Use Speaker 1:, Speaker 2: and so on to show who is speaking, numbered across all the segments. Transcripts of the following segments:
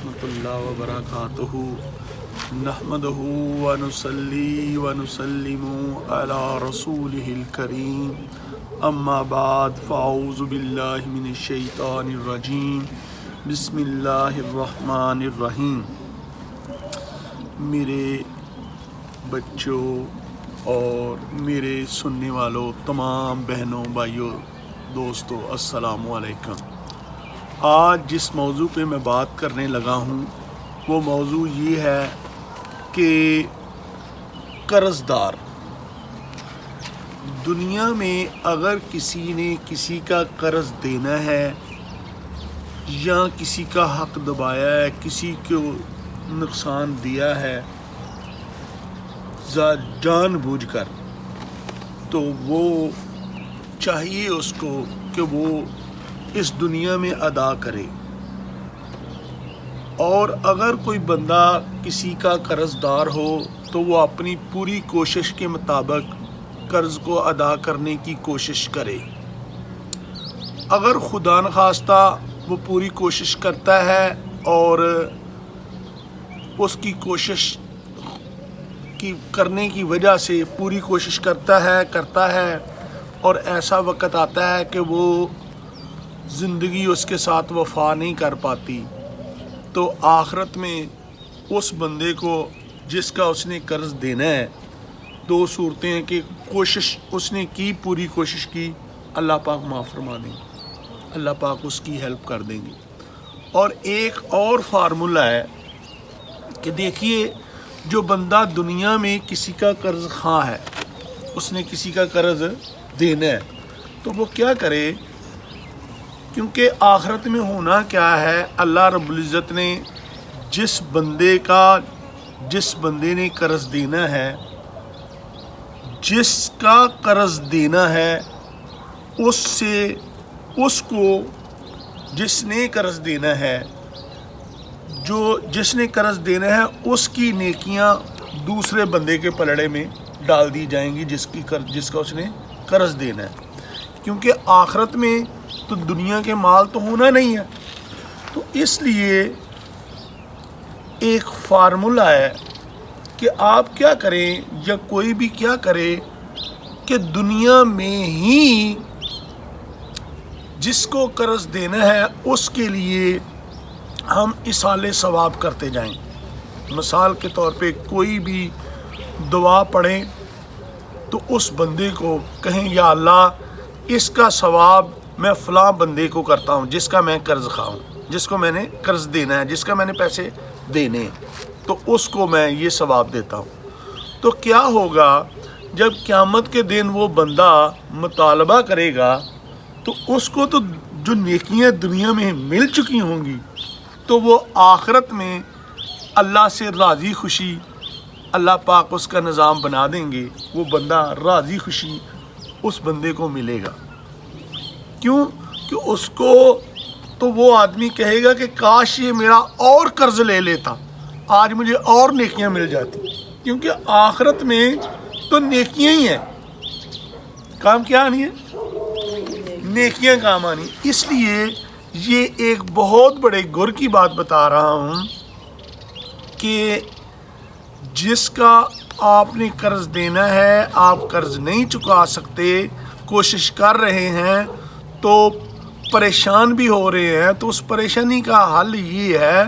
Speaker 1: रहमतुल्लाहि व बरकातुहू नहमदुहू व नुसल्ली व नुसल्लिमु अला रसूलिहिल करीम अम्मा बाद फ़अऊज़ु बिल्लाहि मिनश शैतानिर रजीम बिस्मिल्लाहिर रहमानिर रहीम। मेरे बच्चों और मेरे सुनने वालों, तमाम बहनों, भाइयों, दोस्तों, अस्सलामु अलैकुम। आज जिस मौजू पे मैं बात करने लगा हूँ वो मौजू ये है कि कर्ज़दार। दुनिया में अगर किसी ने किसी का कर्ज़ देना है या किसी का हक दबाया है, किसी को नुकसान दिया है जानबूझकर, तो वो चाहिए उसको कि वो इस दुनिया में अदा करे। और अगर कोई बंदा किसी का कर्ज़दार हो तो वो अपनी पूरी कोशिश के मुताबिक कर्ज़ को अदा करने की कोशिश करे। अगर खुदा न खास्ता वो पूरी कोशिश करता है और उसकी कोशिश की करने की वजह से पूरी कोशिश करता है और ऐसा वक़्त आता है कि वो ज़िंदगी उसके साथ वफ़ा नहीं कर पाती, तो आखिरत में उस बंदे को जिसका उसने कर्ज़ देना है, दो सूरतें हैं कि कोशिश उसने की, पूरी कोशिश की, अल्लाह पाक माफ़ फरमा देंगे, अल्लाह पाक उसकी हेल्प कर देंगे। और एक और फार्मूला है कि देखिए, जो बंदा दुनिया में किसी का कर्ज़ खां है, उसने किसी का कर्ज़ देना है, तो वो क्या करे, क्योंकि आखिरत में होना क्या है, अल्लाह रब्बुल इज़्ज़त ने जिस बंदे ने कर्ज़ देना है, जिसका कर्ज़ देना है, उसको जिसने कर्ज़ देना है, जिसने कर्ज़ देना है, उसकी नेकियां दूसरे बंदे के पलड़े में डाल दी जाएंगी जिसका उसने कर्ज़ देना है। क्योंकि आखिरत में तो दुनिया के माल तो होना नहीं है, तो इसलिए एक फार्मूला है कि आप क्या करें या कोई भी क्या करे कि दुनिया में ही जिसको कर्ज़ देना है उसके लिए हम इसाले सवाब करते जाएं। मिसाल के तौर पे कोई भी दुआ पढ़ें तो उस बंदे को कहें, या अल्लाह इसका सवाब मैं फ़लाँ बंदे को करता हूँ जिसका मैं कर्ज़ खाऊँ, जिसको मैंने कर्ज़ देना है, जिसका मैंने पैसे देने, तो उसको मैं ये सवाब देता हूँ। तो क्या होगा, जब क़यामत के दिन वो बंदा मुतालबा करेगा तो उसको तो जो नेकियां दुनिया में मिल चुकी होंगी, तो वो आखिरत में अल्लाह से राज़ी खुशी, अल्लाह पाक उसका निज़ाम बना देंगे, वो बंदा राज़ी खुशी उस बंदे को मिलेगा। क्यों कि उसको तो वो आदमी कहेगा कि काश ये मेरा और कर्ज़ ले लेता, आज मुझे और नेकियां मिल जाती, क्योंकि आखिरत में तो नेकियां ही हैं, काम क्या आनी है, नेकियां काम आनी। इसलिए ये एक बहुत बड़े गुर की बात बता रहा हूँ कि जिसका आपने कर्ज़ देना है, आप कर्ज़ नहीं चुका सकते, कोशिश कर रहे हैं, तो परेशान भी हो रहे हैं, तो उस परेशानी का हल ये है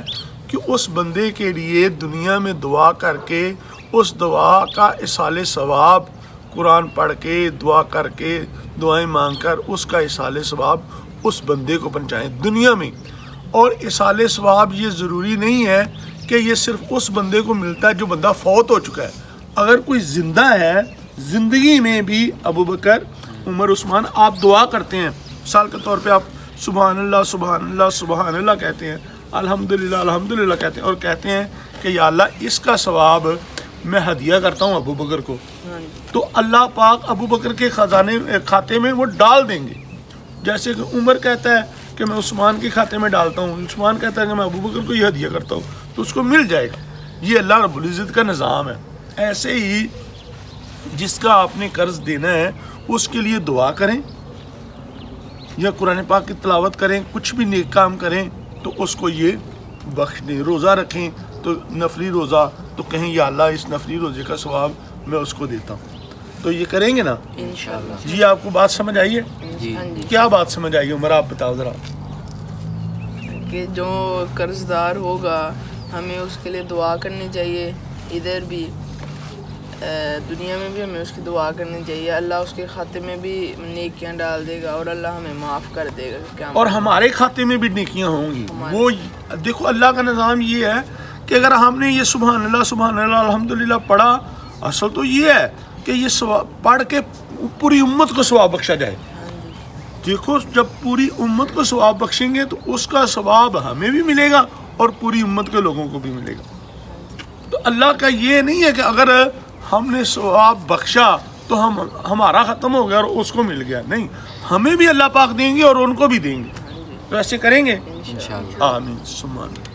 Speaker 1: कि उस बंदे के लिए दुनिया में दुआ करके, उस दुआ का इसाले सवाब कुरान पढ़ के, दुआ करके, दुआएं मांग कर उसका इसाले सवाब उस बंदे को पहुँचाएँ दुनिया में। और इसाले सवाब ये ज़रूरी नहीं है कि ये सिर्फ़ उस बंदे को मिलता है जो बंदा फौत हो चुका है। अगर कोई ज़िंदा है, ज़िंदगी में भी अबू बकर, उमर, उस्मान, आप दुआ करते हैं, मिसाल के तौर पे आप सुबहान अल्लाह सुबहान अल्लाह सुबहान अल्लाह कहते हैं, अल्हम्दुलिल्लाह अल्हम्दुलिल्लाह कहते हैं, और कहते हैं कि या अल्लाह इसका सवाब मैं हदिया करता हूँ अबू बकर को, तो अल्लाह पाक अबू बकर के ख़जाने खाते में वो डाल देंगे। जैसे कि उमर कहता है कि मैं उस्मान के खाते में डालता हूँ, उस्मान कहता है कि मैं अबू बकर को ये हदिया करता हूँ, तो उसको मिल जाएगा। ये अल्लाह रब्बुल इज़्ज़त का निज़ाम है। ऐसे ही जिसका आपने कर्ज़ देना है उसके लिए दुआ करें या कुरान पाक की तिलावत करें, कुछ भी नेक काम करें, तो उसको ये بخش دیں. روزہ رکھیں تو نفلی روزہ تو کہیں یا اللہ اس نفلی روزے کا ثواب میں اس کو دیتا ہوں. تو یہ کریں گے نا
Speaker 2: انشاءاللہ.
Speaker 1: جی. آپ کو بات سمجھ آئی ہے؟
Speaker 3: جی.
Speaker 2: ہاں جی.
Speaker 1: کیا بات سمجھ آئی عمر آپ بتاؤ ذرا.
Speaker 2: کہ جو قرض دار ہوگا ہمیں اس کے لیے دعا کرنی چاہیے, ادھر بھی دنیا میں بھی ہمیں اس کی دعا کرنی چاہیے. اللہ اس کے کھاتے میں بھی نیکیاں ڈال دے گا اور اللہ ہمیں معاف کر دے گا. کیا
Speaker 1: اور ہمارے کھاتے میں بھی نیکیاں ہوں گی. وہ دیکھو اللہ کا نظام یہ ہے کہ اگر ہم نے یہ سبحان اللہ الحمدللہ پڑھا, اصل تو یہ ہے کہ یہ پڑھ کے پوری امت کو ثواب بخشا جائے. دیکھو جب پوری امت کو ثواب بخشیں گے تو اس کا ثواب ہمیں بھی ملے گا اور پوری امت کے لوگوں کو بھی ملے گا. تو اللہ کا یہ نہیں ہے کہ اگر ہم نے ثواب بخشا تو ہمارا ختم ہو گیا اور اس کو مل گیا. نہیں, ہمیں بھی اللہ پاک دیں گے اور ان کو بھی دیں گے. تو ایسے کریں گے
Speaker 3: انشاءاللہ.
Speaker 1: آمین ثم آمین.